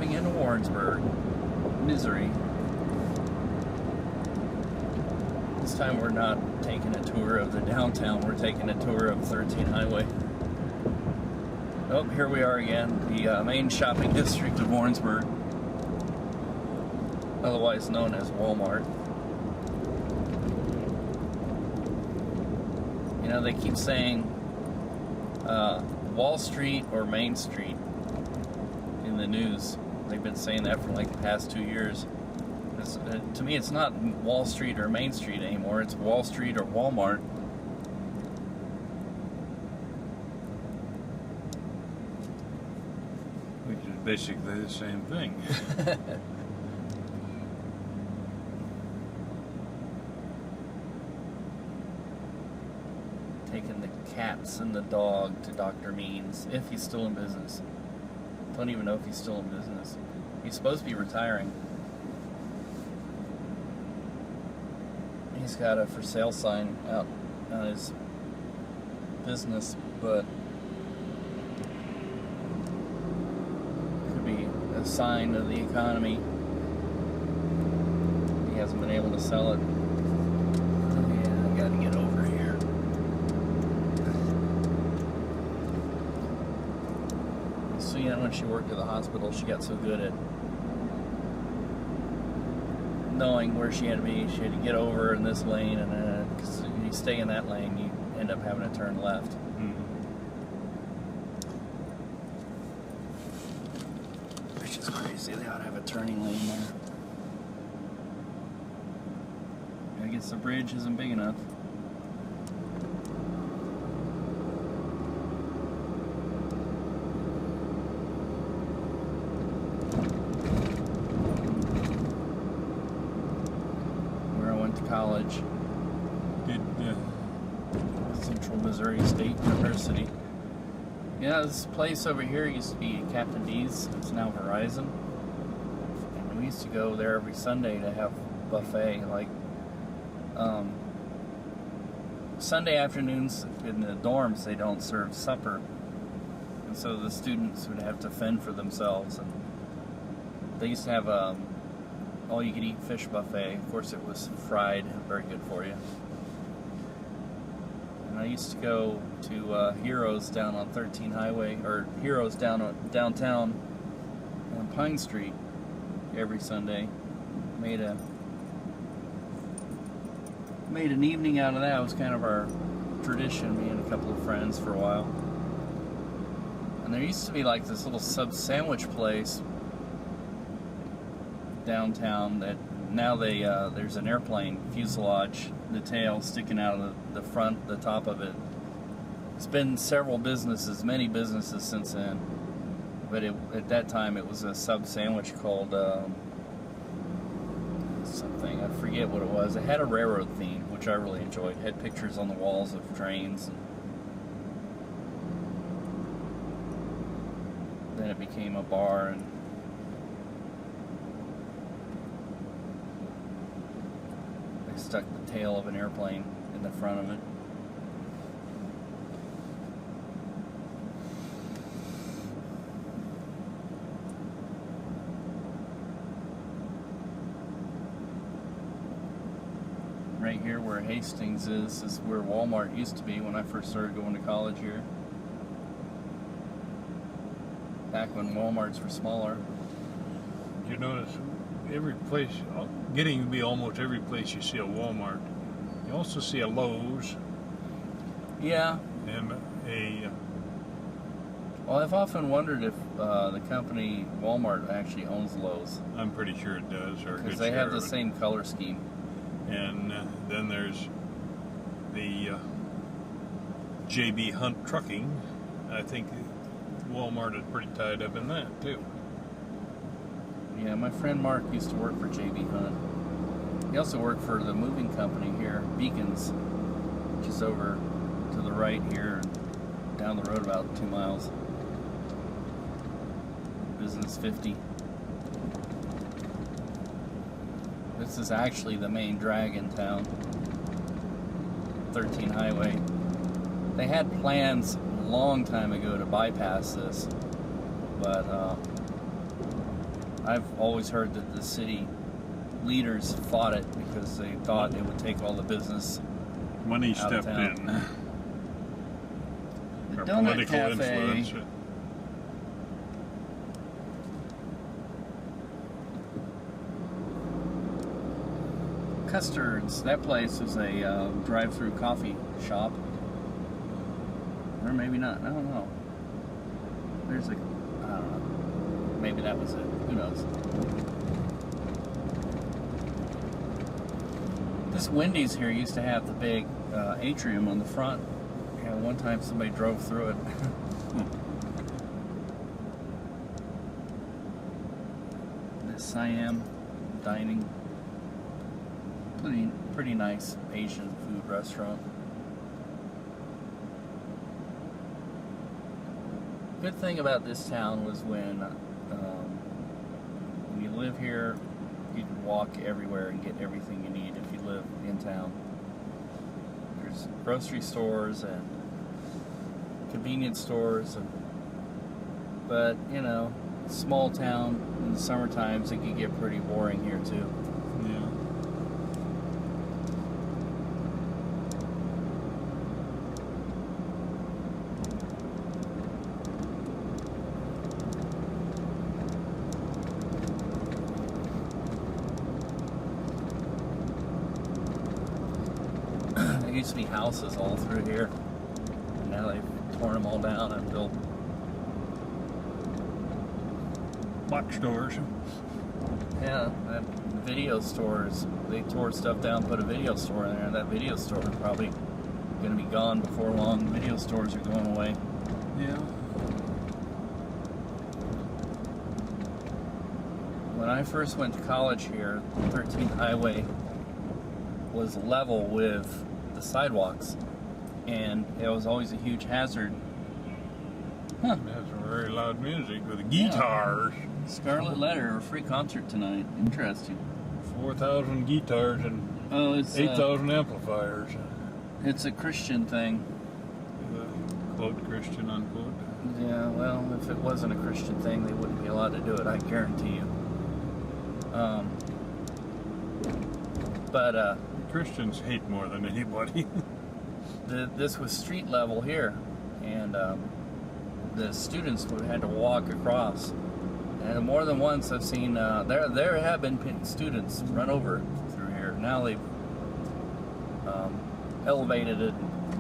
driving into Warrensburg, Missouri. This time we're not taking a tour of the downtown, we're taking a tour of 13 Highway. Oh, here we are again, the main shopping district of Warrensburg, otherwise known as Walmart. You know, they keep saying Wall Street or Main Street in the news. They've been saying that for like the past 2 years. To me, it's not Wall Street or Main Street anymore. It's Wall Street or Walmart. Which is basically the same thing. Taking the cats and the dog to Dr. Means, if he's still in business. Don't even know if he's still in business. He's supposed to be retiring. He's got a for sale sign out on his business, but could be a sign of the economy. He hasn't been able to sell it. Yeah, I gotta get over here. So, you know, when she worked at the hospital, she got so good at knowing where she had to be. She had to get over in this lane, and because if you stay in that lane, you end up having to turn left. Which is crazy. They ought to have a turning lane there. I guess the bridge isn't big enough. College, Central Missouri State University. Yeah, this place over here used to be Captain D's. It's now Verizon. And we used to go there every Sunday to have buffet. Like Sunday afternoons in the dorms, they don't serve supper, and so the students would have to fend for themselves. And they used to have all-you-could-eat fish buffet. Of course, it was fried, very good for you. And I used to go to Heroes down on 13 Highway, or Heroes downtown on Pine Street every Sunday. Made an evening out of that. It was kind of our tradition, me and a couple of friends for a while. And there used to be like this little sub-sandwich place downtown that now there's an airplane fuselage, the tail sticking out of the front, the top of it. It's been many businesses since then, but at that time it was a sub sandwich called something, I forget what it was. It had a railroad theme, which I really enjoyed. It had pictures on the walls of trains, and then it became a bar, and stuck the tail of an airplane in the front of it. Right here where Hastings is where Walmart used to be when I first started going to college here. Back when Walmarts were smaller. You notice every place, getting to be almost every place you see a Walmart. You also see a Lowe's. Yeah. And well, I've often wondered if the company Walmart actually owns Lowe's. I'm pretty sure it does. Because they have the same color scheme. And then there's the J.B. Hunt Trucking. I think Walmart is pretty tied up in that, too. Yeah, my friend Mark used to work for J.B. Hunt. He also worked for the moving company here, Beacons, which is over to the right here, down the road about 2 miles. Business 50. This is actually the main drag in town, 13 Highway. They had plans a long time ago to bypass this, but I've always heard that the city leaders fought it because they thought it would take all the business. Money out of stepped town. in. The Or Donut political Cafe. influence. Custards. That place is a drive-through coffee shop. Or maybe not. I don't know. There's a... I don't know. Maybe that was it. Who knows? This Wendy's here used to have the big atrium on the front. Yeah, one time somebody drove through it. This Siam dining. Pretty nice Asian food restaurant. Good thing about this town was when you live here, you can walk everywhere and get everything you need if you live in town. There's grocery stores and convenience stores, but you know, small town in the summer times it can get pretty boring here too. Yeah. There used to be houses all through here. Now they've torn them all down and built Box stores. yeah, video stores. They tore stuff down, put a video store in there, and that video store is probably going to be gone before long. Video stores are going away. Yeah. When I first went to college here, the 13th Highway was level with the sidewalks, and it was always a huge hazard. Huh. That's some very loud music with guitars. Scarlet Letter, a free concert tonight. Interesting. 4,000 guitars and Oh, it's 8,000 amplifiers. it's a Christian thing. Quote Christian, unquote. Yeah, well, if it wasn't a Christian thing, they wouldn't be allowed to do it, I guarantee you. But Christians hate more than anybody. this was street level here, and the students would had to walk across. And more than once, I've seen there have been students run over through here. Now they've elevated it,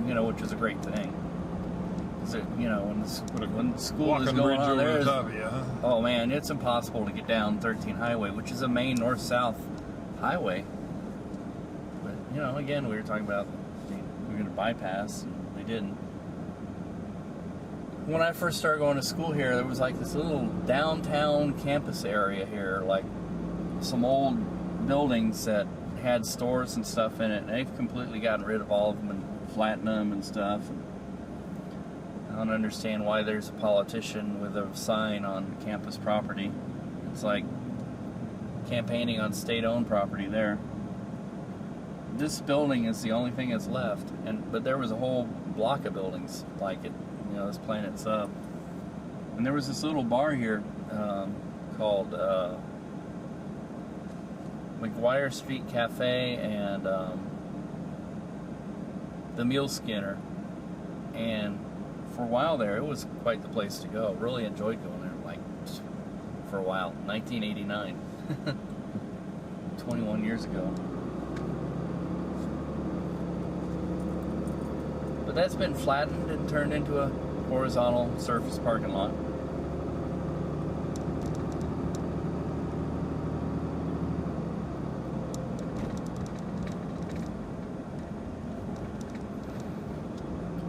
you know, which is a great thing. 'Cause it, you know, when school is Walking going bridge on, over the there's top of you, huh? oh man, it's impossible to get down 13 Highway, which is a main north-south highway. But you know, again, we were talking about we were going to bypass, and they didn't. When I first started going to school here, there was like this little downtown campus area here, like some old buildings that had stores and stuff in it, and they've completely gotten rid of all of them and flattened them and stuff. And I don't understand why there's a politician with a sign on campus property. It's like campaigning on state-owned property there. This building is the only thing that's left, but there was a whole block of buildings like it. You know, this Planet Sub. And there was this little bar here called McGuire Street Cafe and the Mule Skinner. And for a while there, it was quite the place to go. Really enjoyed going there, like, for a while. 1989. 21 years ago. But that's been flattened and turned into a horizontal surface parking lot.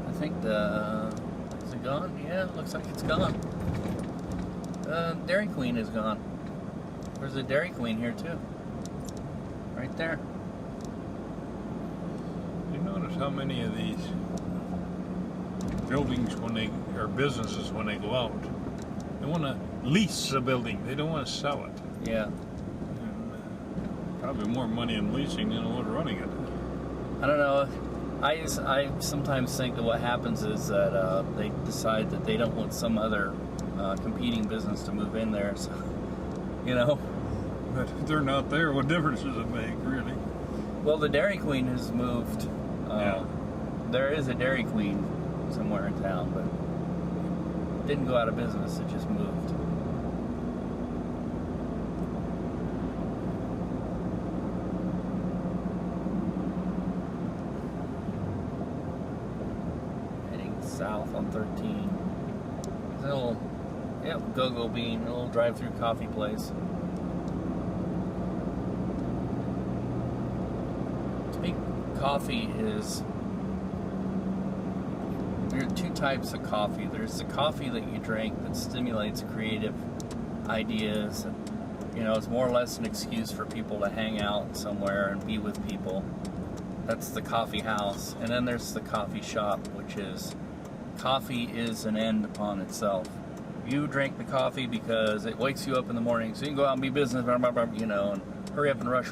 I think is it gone? Yeah, it looks like it's gone. Dairy Queen is gone. There's a Dairy Queen here too. Right there. You notice how many of these buildings or businesses when they go out, they want to lease a building. They don't want to sell it. Yeah. And probably more money in leasing than what running it. I don't know. I sometimes think that what happens is that they decide that they don't want some other competing business to move in there, so you know. But if they're not there, what difference does it make, really? Well, the Dairy Queen has moved. Yeah. There is a Dairy Queen somewhere in town, but it didn't go out of business. It just moved. Heading south on 13. There's a little, Go-Go Bean, a little drive-through coffee place. To me, coffee is... There are two types of coffee. There's the coffee that you drink that stimulates creative ideas, and it's more or less an excuse for people to hang out somewhere and be with people. That's the coffee house. And then there's the coffee shop, which is coffee is an end upon itself. You drink the coffee because it wakes you up in the morning, so you can go out and be business, and hurry up and rush.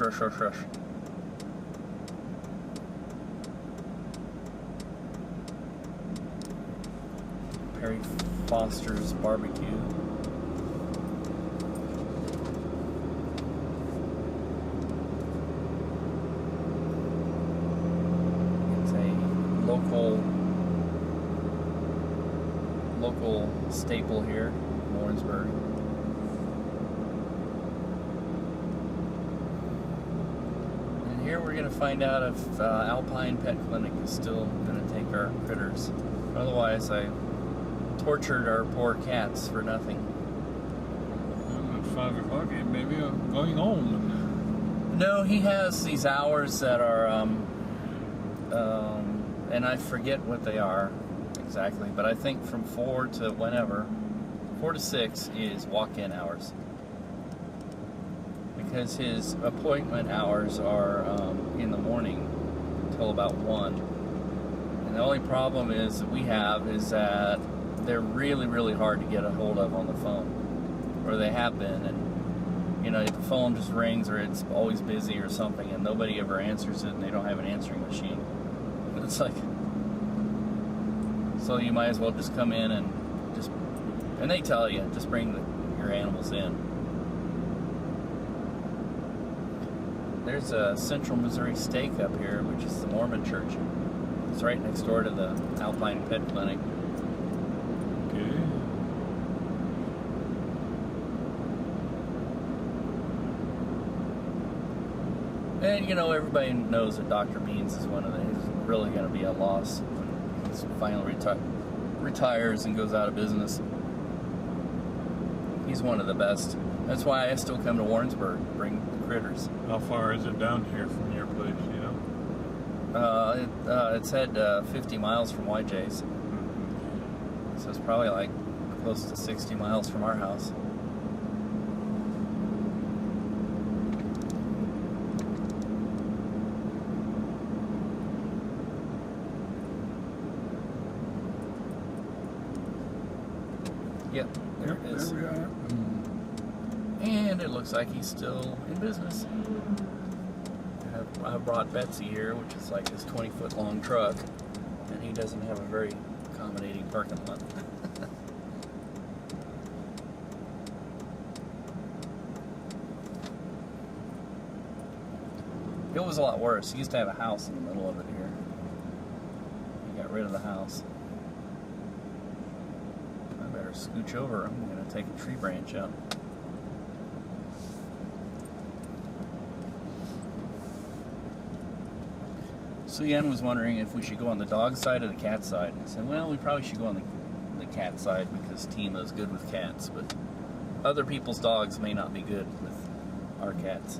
Perry Foster's Barbecue. It's a local staple here in Warrensburg. And here we're going to find out if Alpine Pet Clinic is still going to take our critters. Otherwise, I tortured our poor cats for nothing. At 5 o'clock, maybe I'm going home. No, he has these hours that are, and I forget what they are exactly, but I think from 4 to 6 is walk-in hours. Because his appointment hours are in the morning until about 1. And the only problem is that they're really, really hard to get a hold of on the phone, or they have been, and the phone just rings, or it's always busy or something, and nobody ever answers it, and they don't have an answering machine. It's like, so you might as well just come in and they tell you, just bring your animals in. There's a Central Missouri Steak up here, which is the Mormon church. It's right next door to the Alpine Pet Clinic. And everybody knows that Dr. Beans is really going to be a loss when he finally retires and goes out of business. He's one of the best. That's why I still come to Warrensburg to bring the critters. How far is it down here from your place, It's had 50 miles from YJ's. So it's probably like close to 60 miles from our house. Yep, there it is. There we are. And it looks like he's still in business. I brought Betsy here, which is like this 20-foot long truck, and he doesn't have a very accommodating parking lot. It was a lot worse. He used to have a house in the middle of it here. He got rid of the house. I better scooch over. I'm going to take a tree branch out. So Yen was wondering if we should go on the dog side or the cat side. I said, well, we probably should go on the cat side because Tima's good with cats, but other people's dogs may not be good with our cats.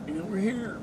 And we're here.